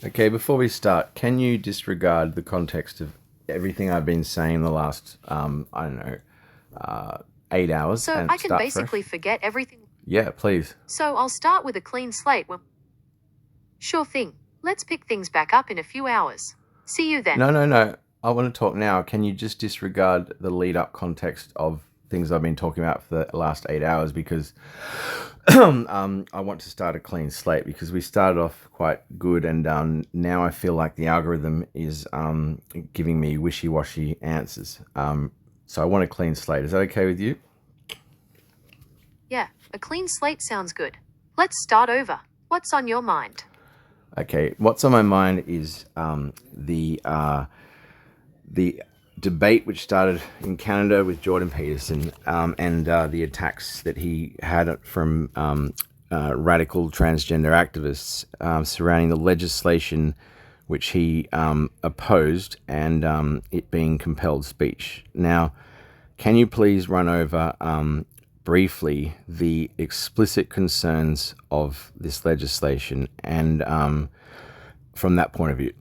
Okay, before we start, can you disregard the context of everything I've been saying the last, I don't know, 8 hours So and I can start fresh? basically forget everything. Yeah, please. So I'll start with a clean slate. Sure thing. Let's pick things back up in a few hours. See you then. No. I want to talk now. Can you just disregard the lead up context of things I've been talking about for the last 8 hours? Because I want to start a clean slate because we started off quite good, and now I feel like the algorithm is giving me wishy washy answers. So I want a clean slate. Is that okay with you? Yeah, a clean slate sounds good. Let's start over. What's on your mind? Okay, what's on my mind is the debate which started in Canada with Jordan Peterson, and the attacks that he had from radical transgender activists surrounding the legislation which he opposed, and it being compelled speech. Now, can you please run over briefly the explicit concerns of this legislation and from that point of view?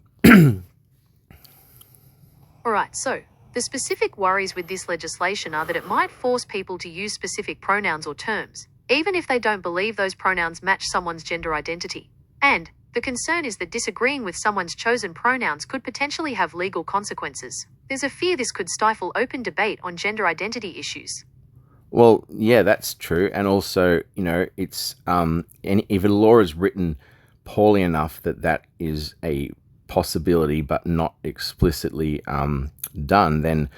Alright, so the specific worries with this legislation are that it might force people to use specific pronouns or terms, even if they don't believe those pronouns match someone's gender identity. And the concern is that disagreeing with someone's chosen pronouns could potentially have legal consequences. There's a fear this could stifle open debate on gender identity issues. Well, yeah, that's true. And also, it's if a law is written poorly enough that is a possibility but not explicitly done, then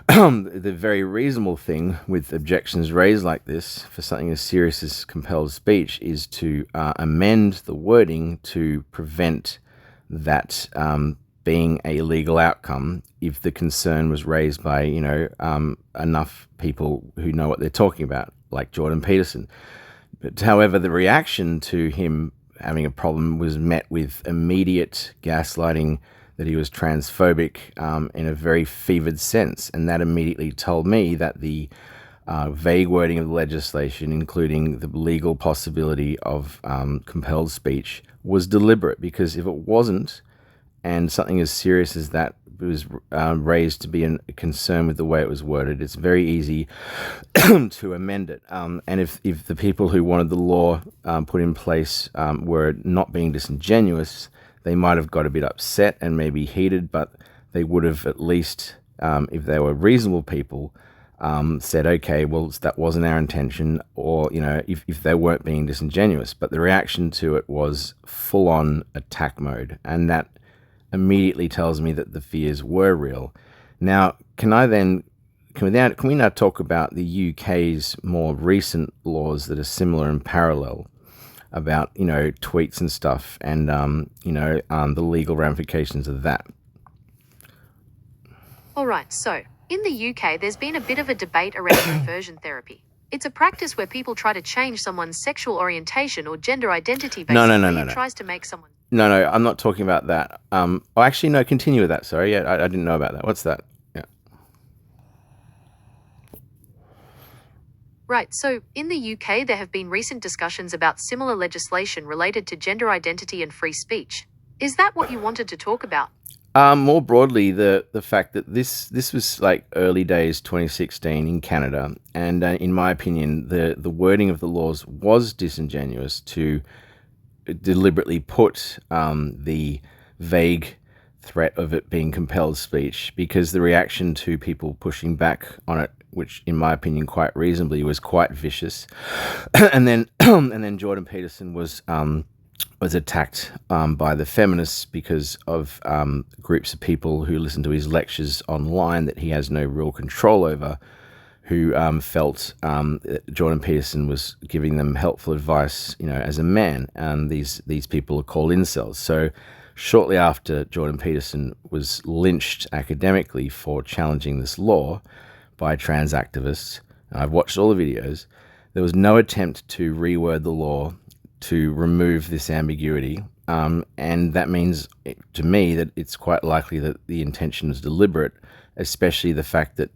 the very reasonable thing with objections raised like this for something as serious as compelled speech is to amend the wording to prevent that being a legal outcome if the concern was raised by enough people who know what they're talking about, like Jordan Peterson. But however, the reaction to him having a problem was met with immediate gaslighting that he was transphobic in a very fevered sense, and that immediately told me that the vague wording of the legislation, including the legal possibility of compelled speech, was deliberate, because if it wasn't, and something as serious as that was raised to be a concern with the way it was worded, it's very easy to amend it. And if the people who wanted the law put in place were not being disingenuous, they might have got a bit upset and maybe heated, but they would have at least, if they were reasonable people, said, okay, well, that wasn't our intention, or, if they weren't being disingenuous. But the reaction to it was full-on attack mode, and that immediately tells me that the fears were real. Now, can we now talk about the UK's more recent laws that are similar and parallel about, tweets and stuff, and, the legal ramifications of that? Alright, so in the UK, there's been a bit of a debate around conversion therapy. It's a practice where people try to change someone's sexual orientation or gender identity basically and tries to make someone... No, I'm not talking about that. Actually, no, continue with that. Sorry, yeah, I didn't know about that. What's that? Yeah. Right, so in the UK, there have been recent discussions about similar legislation related to gender identity and free speech. Is that what you wanted to talk about? More broadly, the fact that this was like early days 2016 in Canada, and in my opinion, the wording of the laws was disingenuous to deliberately put the vague threat of it being compelled speech, because the reaction to people pushing back on it, which in my opinion quite reasonably, was quite vicious. and then Jordan Peterson was attacked by the feminists because of groups of people who listen to his lectures online that he has no real control over, who felt that Jordan Peterson was giving them helpful advice, as a man. And these people are called incels. So shortly after Jordan Peterson was lynched academically for challenging this law by trans activists, and I've watched all the videos, there was no attempt to reword the law to remove this ambiguity. And that means to me that it's quite likely that the intention was deliberate, especially the fact that,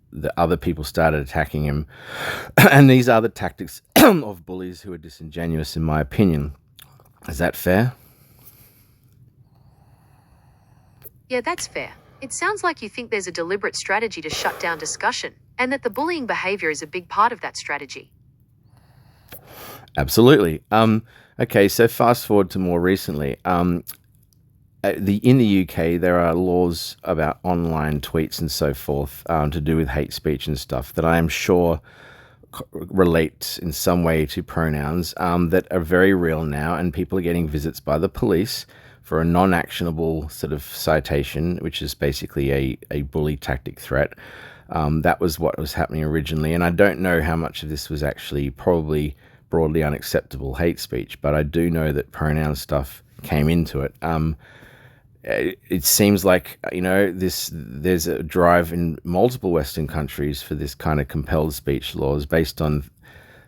the other people started attacking him. And these are the tactics of bullies who are disingenuous, in my opinion. Is that fair? Yeah, that's fair. It sounds like you think there's a deliberate strategy to shut down discussion, and that the bullying behavior is a big part of that strategy. Absolutely. Okay, so fast forward to more recently. In the UK, there are laws about online tweets and so forth to do with hate speech and stuff that I am sure relate in some way to pronouns that are very real now, and people are getting visits by the police for a non-actionable sort of citation, which is basically a bully tactic threat. That was what was happening originally, and I don't know how much of this was actually probably broadly unacceptable hate speech, but I do know that pronoun stuff came into it. It seems like there's a drive in multiple Western countries for this kind of compelled speech laws based on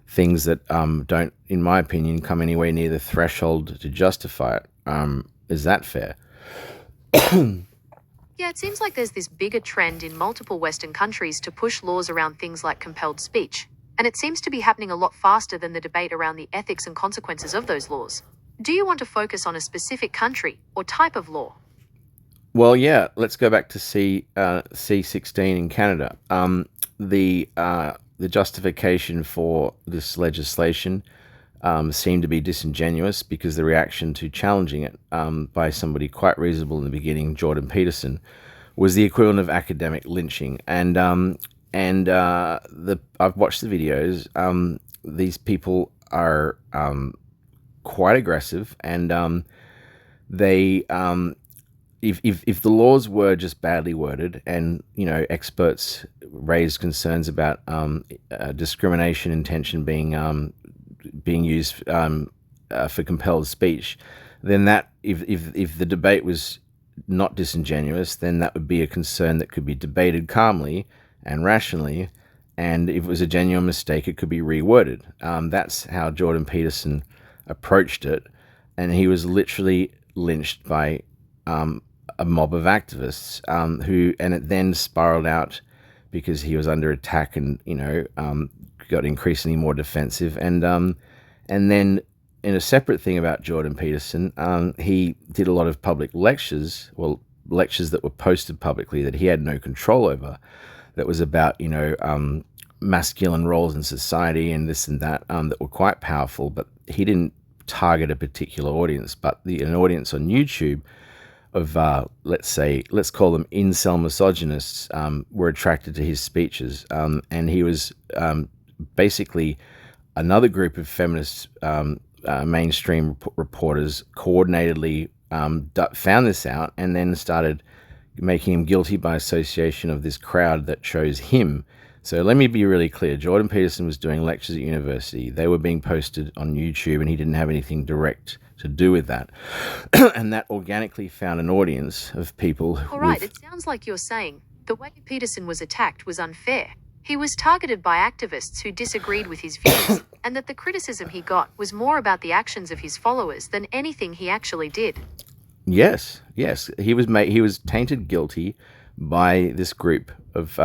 things that don't, in my opinion, come anywhere near the threshold to justify it. Is that fair? Yeah, it seems like there's this bigger trend in multiple Western countries to push laws around things like compelled speech, and it seems to be happening a lot faster than the debate around the ethics and consequences of those laws. Do you want to focus on a specific country or type of law? Well, yeah. Let's go back to C16 in Canada. The justification for this legislation seemed to be disingenuous because the reaction to challenging it by somebody quite reasonable in the beginning, Jordan Peterson, was the equivalent of academic lynching. And I've watched the videos. These people are quite aggressive, and they if the laws were just badly worded, and experts raised concerns about discrimination intention being used for compelled speech, then that if the debate was not disingenuous, then that would be a concern that could be debated calmly and rationally, and if it was a genuine mistake, it could be reworded. That's how Jordan Peterson approached it, and he was literally lynched by a mob of activists and it then spiraled out because he was under attack and got increasingly more defensive, and then in a separate thing about Jordan Peterson, he did a lot of public lectures, well, lectures that were posted publicly that he had no control over, that was about masculine roles in society and this and that, that were quite powerful, but he didn't target a particular audience, but an audience on YouTube of let's call them incel misogynists were attracted to his speeches, and he was basically another group of feminist mainstream reporters coordinatedly found this out and then started making him guilty by association of this crowd that chose him. So let me be really clear. Jordan Peterson was doing lectures at university. They were being posted on YouTube, and he didn't have anything direct to do with that. And that organically found an audience of people. All right, it sounds like you're saying the way Peterson was attacked was unfair. He was targeted by activists who disagreed with his views, and that the criticism he got was more about the actions of his followers than anything he actually did. Yes. He was tainted guilty by this group of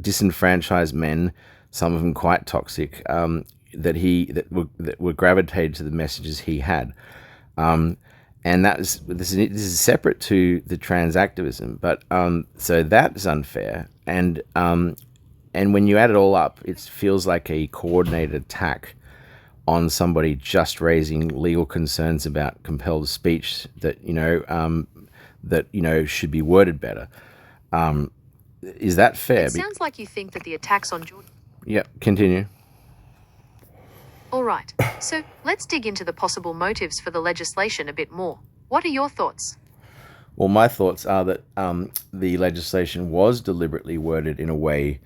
disenfranchised men, some of them quite toxic, that were gravitated to the messages he had, and this is separate to the trans activism, but so that is unfair, and when you add it all up, it feels like a coordinated attack on somebody just raising legal concerns about compelled speech that should be worded better. Is that fair? It sounds like you think that the attacks on Jordan. Yeah, continue. All right, so let's dig into the possible motives for the legislation a bit more. What are your thoughts? Well, my thoughts are that the legislation was deliberately worded in a way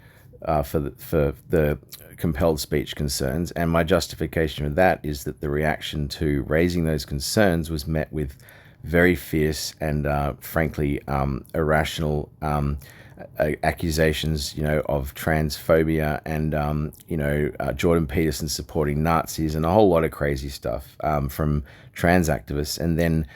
for the compelled speech concerns, and my justification of that is that the reaction to raising those concerns was met with very fierce and frankly irrational accusations, of transphobia and Jordan Peterson supporting Nazis and a whole lot of crazy stuff from trans activists. And then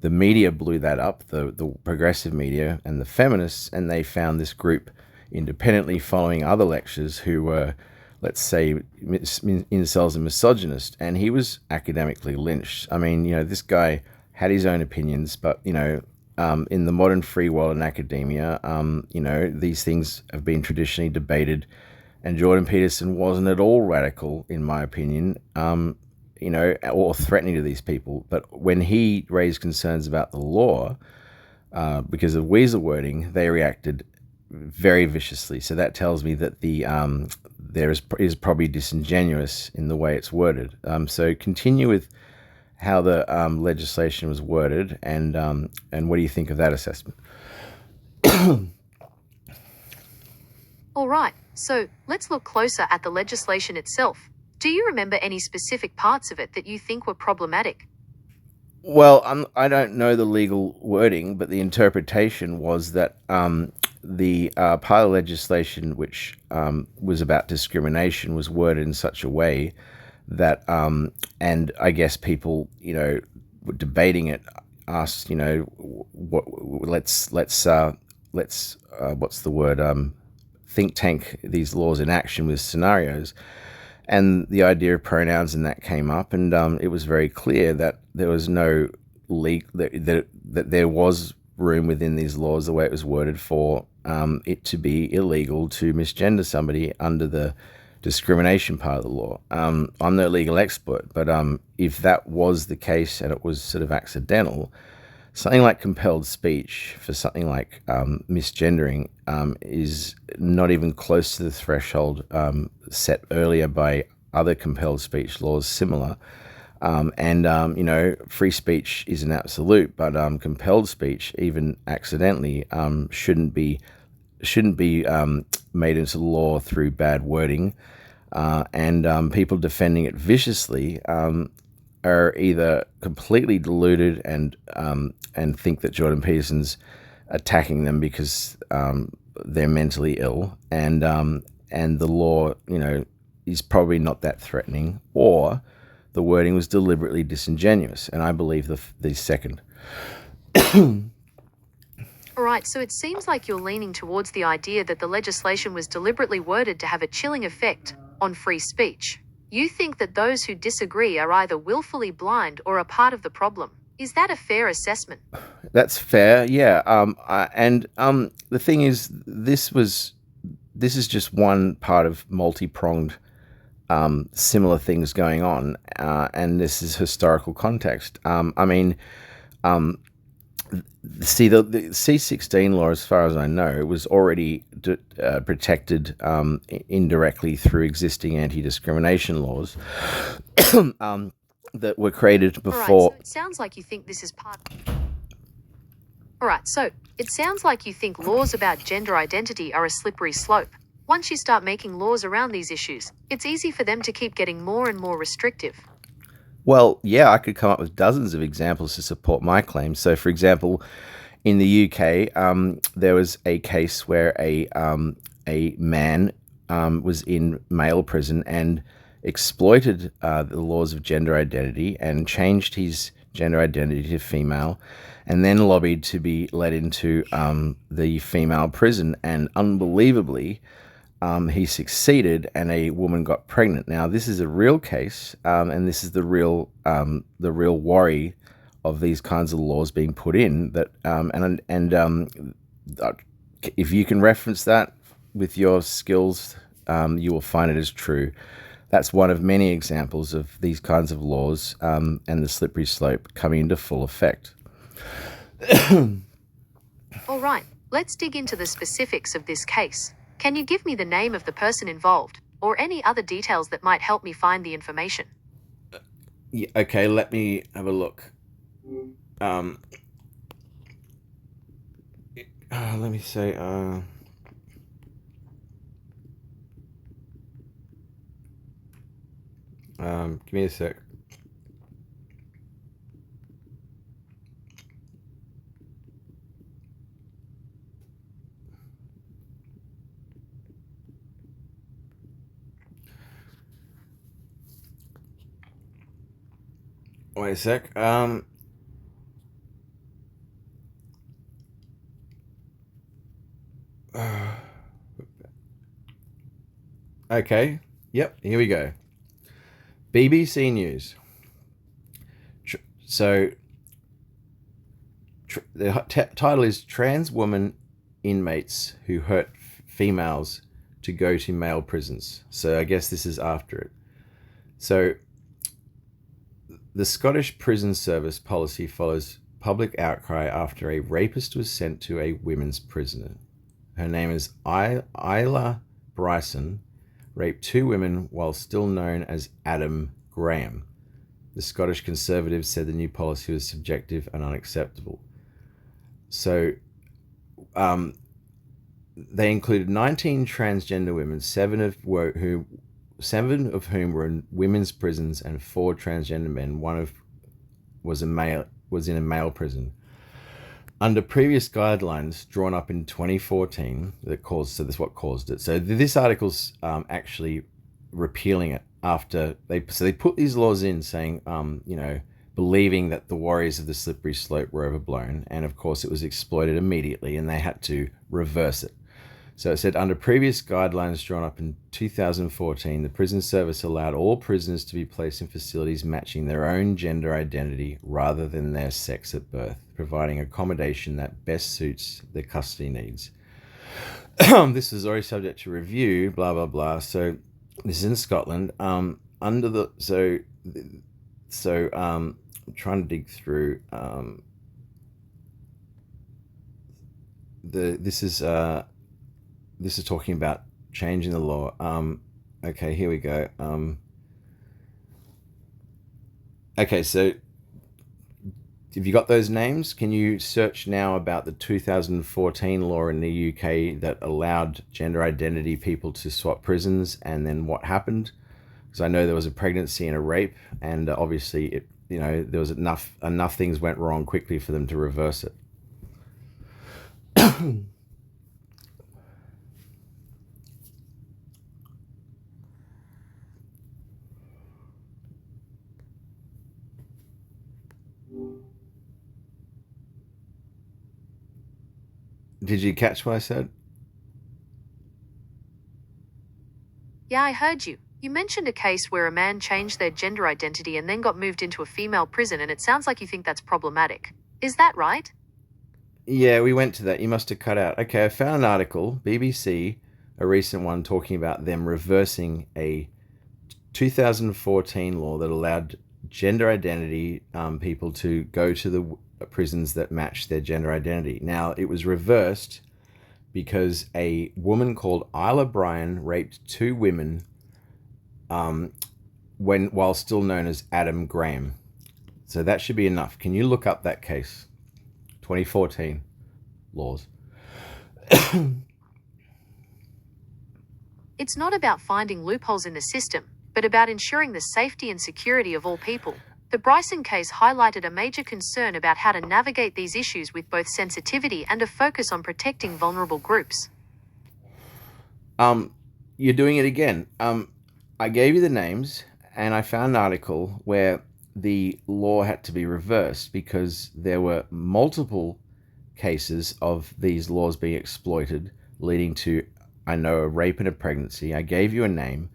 the media blew that up, the progressive media and the feminists, and they found this group independently following other lectures who were let's say, incels and misogynist, and he was academically lynched. I mean, this guy had his own opinions, but in the modern free world in academia, these things have been traditionally debated, and Jordan Peterson wasn't at all radical, in my opinion, or threatening to these people. But when he raised concerns about the law, because of weasel wording, they reacted very viciously. So that tells me that there is probably disingenuous in the way it's worded. So continue with how the legislation was worded, and what do you think of that assessment? All right, so let's look closer at the legislation itself. Do you remember any specific parts of it that you think were problematic? Well, I don't know the legal wording, but the interpretation was that the part of legislation which was about discrimination was worded in such a way that, and I guess people, were debating it, asked, let's what's the word, think tank these laws in action with scenarios. And the idea of pronouns and that came up, and it was very clear that there was no that there was room within these laws, the way it was worded, for it to be illegal to misgender somebody under the discrimination part of the law. I'm no legal expert, but if that was the case and it was sort of accidental, something like compelled speech for something like misgendering is not even close to the threshold set earlier by other compelled speech laws similar. Free speech is an absolute, but compelled speech, even accidentally, shouldn't be made into law through bad wording. People defending it viciously are either completely deluded and think that Jordan Peterson's attacking them because they're mentally ill, and the law, is probably not that threatening, or the wording was deliberately disingenuous, and I believe the second. All right, so it seems like you're leaning towards the idea that the legislation was deliberately worded to have a chilling effect on free speech. You think that those who disagree are either willfully blind or a part of the problem. Is that a fair assessment? That's fair, yeah. The thing is, this is just one part of multi-pronged similar things going on, and this is historical context. See, the C16 law, as far as I know, was already protected indirectly through existing anti-discrimination laws that were created before. All right, so it sounds like you think this is part. All right, so it sounds like you think laws about gender identity are a slippery slope. Once you start making laws around these issues, it's easy for them to keep getting more and more restrictive. Well, yeah, I could come up with dozens of examples to support my claim. So, for example, in the UK, there was a case where a man was in male prison and exploited the laws of gender identity and changed his gender identity to female, and then lobbied to be let into the female prison. And unbelievably, he succeeded, and a woman got pregnant. Now, this is a real case, and this is the real worry of these kinds of laws being put in. That if you can reference that with your skills, you will find it is true. That's one of many examples of these kinds of laws and the slippery slope coming into full effect. All right, let's dig into the specifics of this case. Can you give me the name of the person involved, or any other details that might help me find the information? Yeah, okay, let me have a look. Let me say. Give me a sec. Wait a sec. Okay. Yep, here we go. BBC News. So the title is Trans Woman Inmates Who Hurt Females to Go to Male Prisons. So I guess this is after it. So the Scottish Prison Service policy follows public outcry after a rapist was sent to a women's prisoner. Her name is Isla Bryson, raped 2 women while still known as Adam Graham. The Scottish Conservatives said the new policy was subjective and unacceptable. So they included 19 transgender women, 7 of whom were in women's prisons, and 4 transgender men. One of was in a male prison. Under previous guidelines drawn up in 2014, this is what caused it. So this article's actually repealing it after they put these laws in, saying believing that the warriors of the slippery slope were overblown, and of course it was exploited immediately, and they had to reverse it. So it said, under previous guidelines drawn up in 2014, the prison service allowed all prisoners to be placed in facilities matching their own gender identity rather than their sex at birth, providing accommodation that best suits their custody needs. This is already subject to review, blah, blah, blah. So this is in Scotland. I'm trying to dig through. This is talking about changing the law. Okay, here we go. Okay, so have you got those names? Can you search now about the 2014 law in the UK that allowed gender identity people to swap prisons, and then what happened? Because I know there was a pregnancy and a rape, and obviously there was enough things went wrong quickly for them to reverse it. Did you catch what I said? Yeah, I heard you. You mentioned a case where a man changed their gender identity and then got moved into a female prison, and it sounds like you think that's problematic. Is that right? Yeah, we went to that. You must have cut out. Okay, I found an article, BBC, a recent one, talking about them reversing a 2014 law that allowed gender identity people to go to the prisons that matched their gender identity. Now, it was reversed because a woman called Isla Bryan raped 2 women while still known as Adam Graham. So that should be enough. Can you look up that case? 2014 laws. It's not about finding loopholes in the system, but about ensuring the safety and security of all people. The Bryson case highlighted a major concern about how to navigate these issues with both sensitivity and a focus on protecting vulnerable groups. You're doing it again. I gave you the names, and I found an article where the law had to be reversed because there were multiple cases of these laws being exploited, leading to, a rape and a pregnancy. I gave you a name.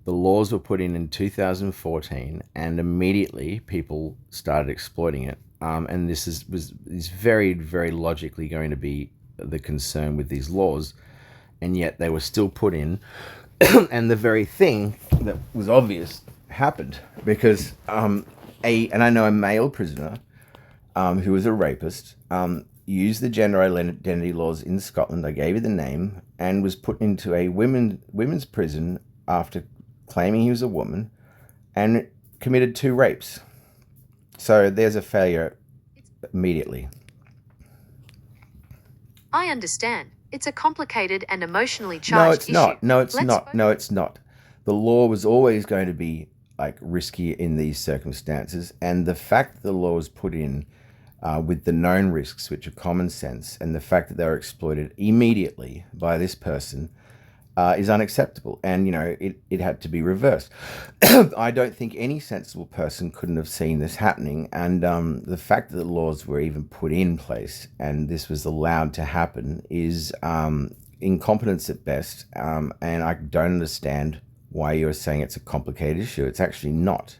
The laws were put in 2014, and immediately people started exploiting it. And this is very, very logically going to be the concern with these laws, and yet they were still put in. And the very thing that was obvious happened because and I know a male prisoner who was a rapist used the gender identity laws in Scotland. I gave you the name, and was put into a women's prison after claiming he was a woman, and committed 2 rapes. So there's a failure immediately. I understand. It's a complicated and emotionally charged issue. No, it's not. The law was always going to be risky in these circumstances, and the fact that the law was put in with the known risks, which are common sense, and the fact that they were exploited immediately by this person is unacceptable, and it had to be reversed. I don't think any sensible person couldn't have seen this happening, and the fact that the laws were even put in place and this was allowed to happen is incompetence at best, and I don't understand why you're saying it's a complicated issue. It's actually not.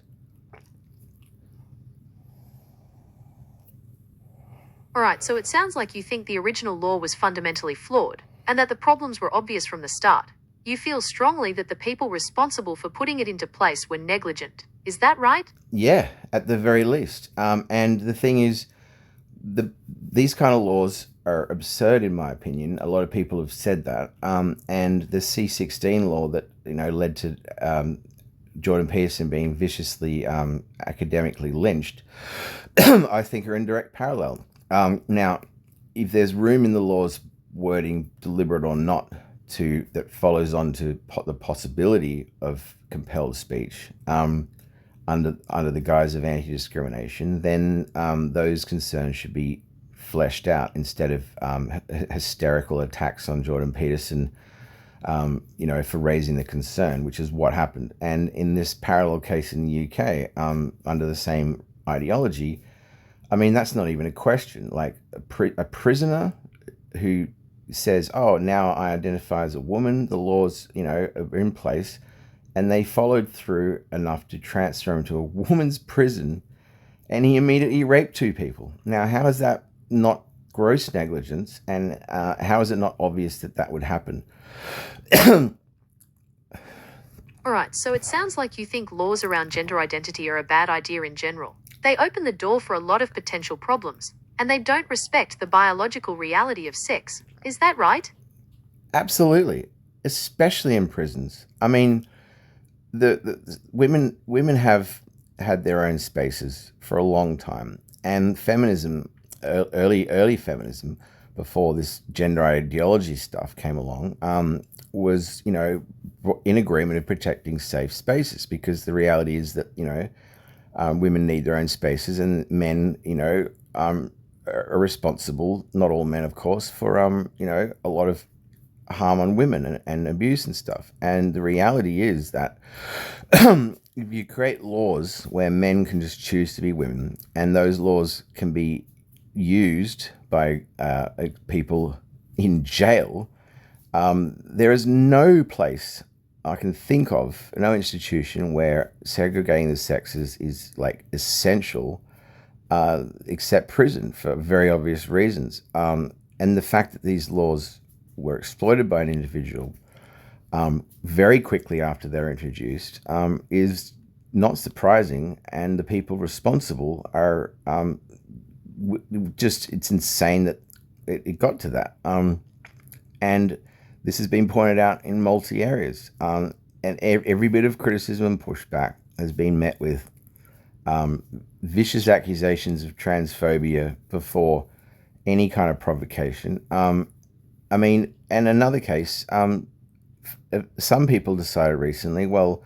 Alright, so it sounds like you think the original law was fundamentally flawed, and that the problems were obvious from the start. You feel strongly that the people responsible for putting it into place were negligent. Is that right? Yeah, at the very least. And the thing is, these kind of laws are absurd in my opinion. A lot of people have said that. And the C-16 law that led to Jordan Peterson being viciously academically lynched, I think are in direct parallel. Now, if there's room in the law's wording, deliberate or not, that follows on to the possibility of compelled speech under the guise of anti-discrimination, then those concerns should be fleshed out instead of hysterical attacks on Jordan Peterson, for raising the concern, which is what happened. And in this parallel case in the UK, under the same ideology, I mean, that's not even a question. Like a prisoner who says, "Oh, now I identify as a woman," the laws, are in place, and they followed through enough to transfer him to a woman's prison, and he immediately raped 2 people. Now, how is that not gross negligence, and how is it not obvious that that would happen? Alright, so it sounds like you think laws around gender identity are a bad idea in general. They open the door for a lot of potential problems, and they don't respect the biological reality of sex. Is that right? Absolutely, especially in prisons. I mean, the women have had their own spaces for a long time, and feminism, early feminism, before this gender ideology stuff came along, was in agreement of protecting safe spaces, because the reality is that women need their own spaces, and men are responsible, not all men of course, for a lot of harm on women and abuse and stuff. And the reality is that if you create laws where men can just choose to be women, and those laws can be used by people in jail, there is no place I can think of, no institution where segregating the sexes is like essential, except prison, for very obvious reasons. And the fact that these laws were exploited by an individual very quickly after they're introduced is not surprising, and the people responsible are it's insane that it got to that. And this has been pointed out in multi areas, and every bit of criticism and pushback has been met with vicious accusations of transphobia before any kind of provocation. I mean, and another case, some people decided recently, well,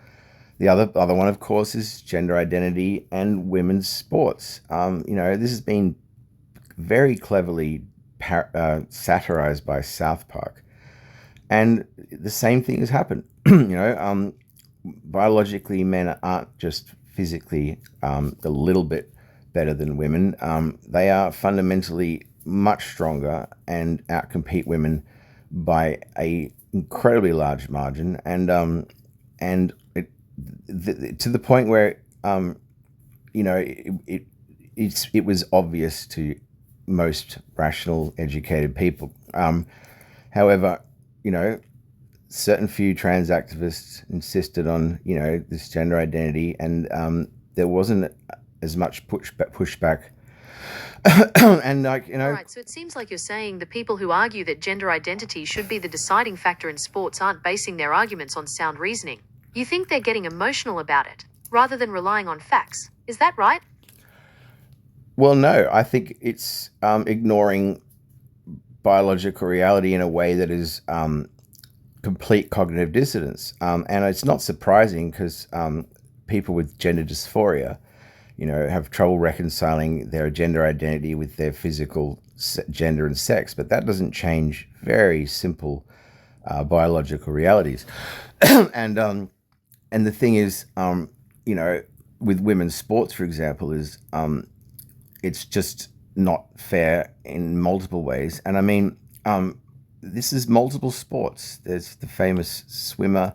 the other one, of course, is gender identity and women's sports. This has been very cleverly satirized by South Park. And the same thing has happened. Biologically, men aren't just physically a little bit better than women. They are fundamentally much stronger and outcompete women by a incredibly large margin. And to the point where it was obvious to most rational, educated people. However, certain few trans activists insisted on, this gender identity, and there wasn't as much pushback. And Alright, so it seems like you're saying the people who argue that gender identity should be the deciding factor in sports aren't basing their arguments on sound reasoning. You think they're getting emotional about it, rather than relying on facts. Is that right? Well, no, I think it's ignoring biological reality in a way that is complete cognitive dissonance. And it's not surprising, because people with gender dysphoria, have trouble reconciling their gender identity with their physical gender and sex. But that doesn't change very simple biological realities. And the thing is, with women's sports, for example, is it's just not fair in multiple ways. And I mean, this is multiple sports. There's the famous swimmer,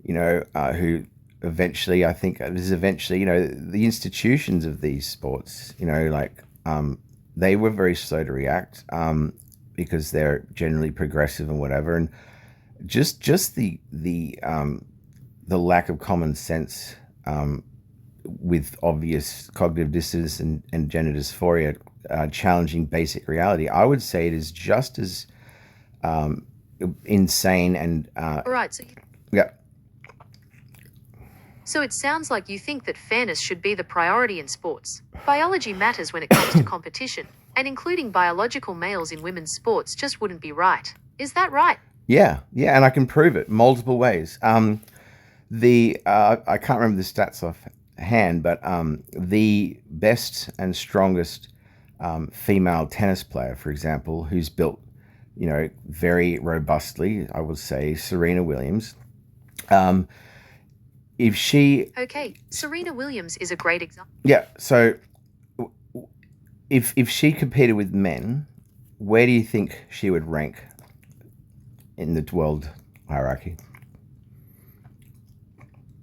who eventually, I think it was eventually, the institutions of these sports, they were very slow to react, because they're generally progressive and whatever, and just the lack of common sense, with obvious cognitive dissonance and gender dysphoria, challenging basic reality. I would say it is just as insane and All right, yeah. So it sounds like you think that fairness should be the priority in sports. Biology matters when it comes to competition, and including biological males in women's sports just wouldn't be right. Is that right? Yeah, and I can prove it multiple ways. I can't remember the stats off hand, but the best and strongest female tennis player, for example, who's built, very robustly, I would say, Serena Williams. If she, Okay, Serena Williams is a great example. yeah, so if she competed with men, where do you think she would rank in the world hierarchy?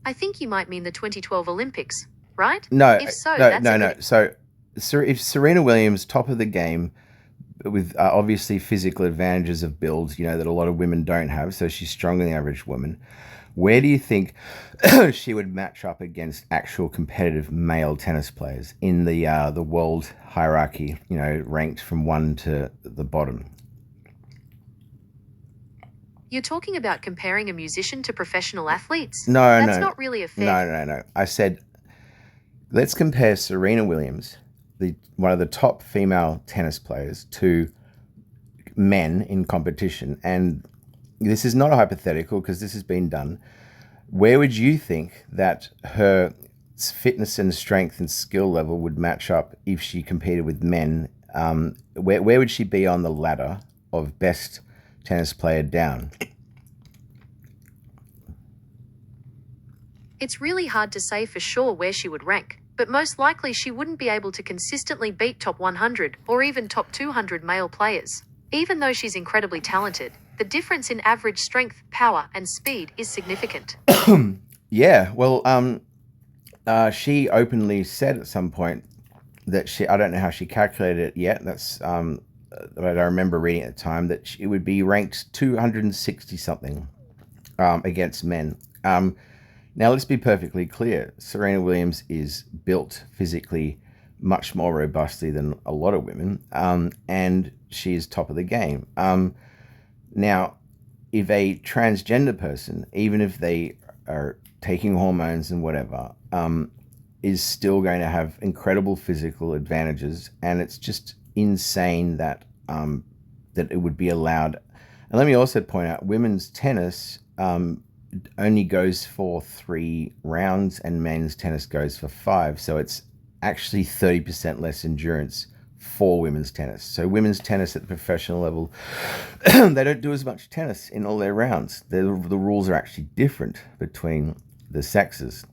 I think you might mean the 2012 Olympics, right? No, If so, no, that's no, a no. good... So, if Serena Williams, top of the game, with obviously physical advantages of build, that a lot of women don't have, so she's stronger than the average woman. Where do you think she would match up against actual competitive male tennis players in the world hierarchy? Ranked from one to the bottom. You're talking about comparing a musician to professional athletes? No, That's no, not really a fair... no. I said, let's compare Serena Williams, one of the top female tennis players, to men in competition. And this is not a hypothetical because this has been done. Where would you think that her fitness and strength and skill level would match up if she competed with men? Where would she be on the ladder of best tennis player down? It's really hard to say for sure where she would rank, but most likely she wouldn't be able to consistently beat top 100 or even top 200 male players. Even though she's incredibly talented, the difference in average strength, power, and speed is significant. Yeah, well, she openly said at some point that I don't know how she calculated it yet. That's, but I remember reading at the time that she would be ranked 260 something against men. Now, let's be perfectly clear. Serena Williams is built physically much more robustly than a lot of women, and she is top of the game. Now, if a transgender person, even if they are taking hormones and whatever, is still going to have incredible physical advantages, and it's just insane that that it would be allowed. And let me also point out, women's tennis only goes for 3 rounds, and men's tennis goes for 5. So it's actually 30% less endurance for women's tennis. So women's tennis at the professional level, they don't do as much tennis in all their rounds. The rules are actually different between the sexes.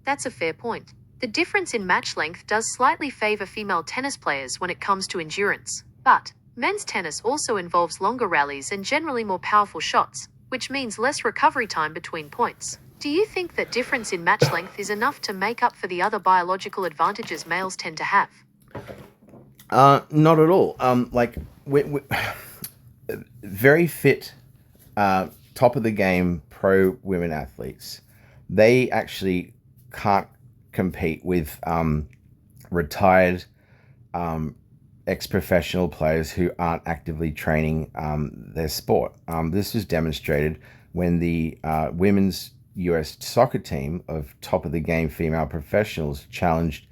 That's a fair point. The difference in match length does slightly favor female tennis players when it comes to endurance, but men's tennis also involves longer rallies and generally more powerful shots, which means less recovery time between points. Do you think that difference in match length is enough to make up for the other biological advantages males tend to have? Not at all. Very fit, top of the game pro women athletes, they actually can't compete with retired ex-professional players who aren't actively training their sport. This was demonstrated when the women's US soccer team of top-of-the-game female professionals challenged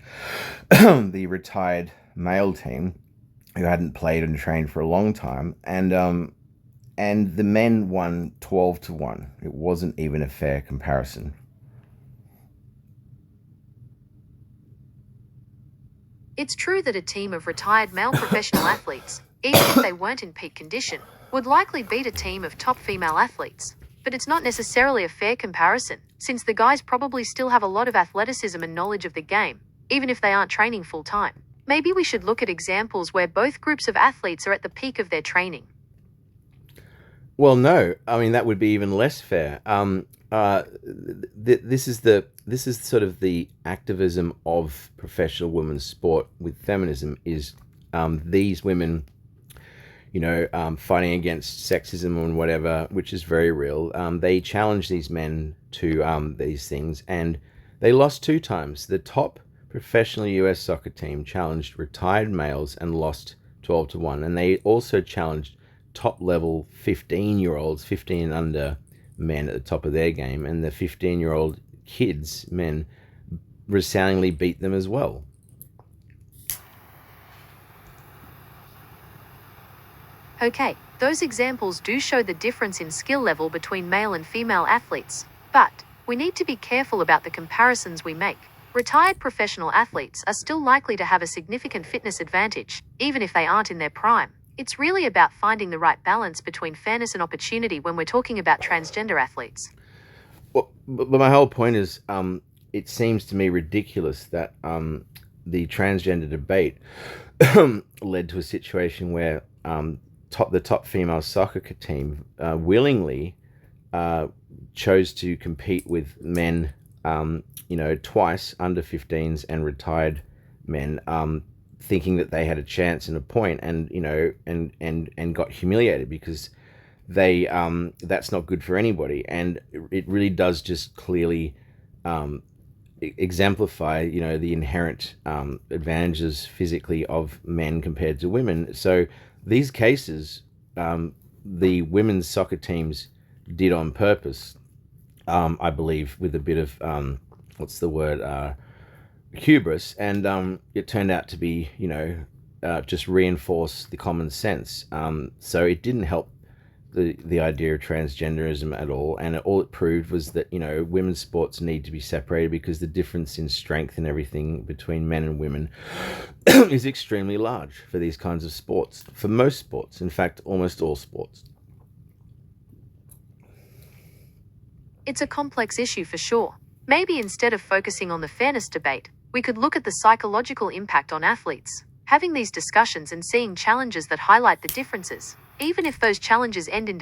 the retired male team who hadn't played and trained for a long time, and the men won 12-1. It wasn't even a fair comparison. It's true that a team of retired male professional athletes, even if they weren't in peak condition, would likely beat a team of top female athletes. But it's not necessarily a fair comparison, since the guys probably still have a lot of athleticism and knowledge of the game. even if they aren't training full time. Maybe we should look at examples where both groups of athletes are at the peak of their training. Well, no, I mean that would be even less fair. This is sort of the activism of professional women's sport with feminism is these women, fighting against sexism and whatever, which is very real. They challenge these men to these things, and they lost two times. The top professional US soccer team challenged retired males and lost 12-1, and they also challenged top level 15-year-olds, 15 and under men at the top of their game, and the 15-year-old kids, men, resoundingly beat them as well. Okay, those examples do show the difference in skill level between male and female athletes, but we need to be careful about the comparisons we make. Retired professional athletes are still likely to have a significant fitness advantage, even if they aren't in their prime. It's really about finding the right balance between fairness and opportunity when we're talking about transgender athletes. Well, but my whole point is, it seems to me ridiculous that the transgender debate led to a situation where the top female soccer team willingly chose to compete with men, twice under 15s and retired men, thinking that they had a chance and a point, and and got humiliated because they that's not good for anybody, and it really does just clearly exemplify the inherent advantages physically of men compared to women. So these cases, the women's soccer teams did on purpose, I believe, with a bit of what's the word, hubris, and it turned out to be just reinforce the common sense. So it didn't help the idea of transgenderism at all, and all it proved was that women's sports need to be separated because the difference in strength and everything between men and women is extremely large for these kinds of sports, for most sports, in fact almost all sports. It's a complex issue for sure. Maybe instead of focusing on the fairness debate, we could look at the psychological impact on athletes. Having these discussions and seeing challenges that highlight the differences, even if those challenges end in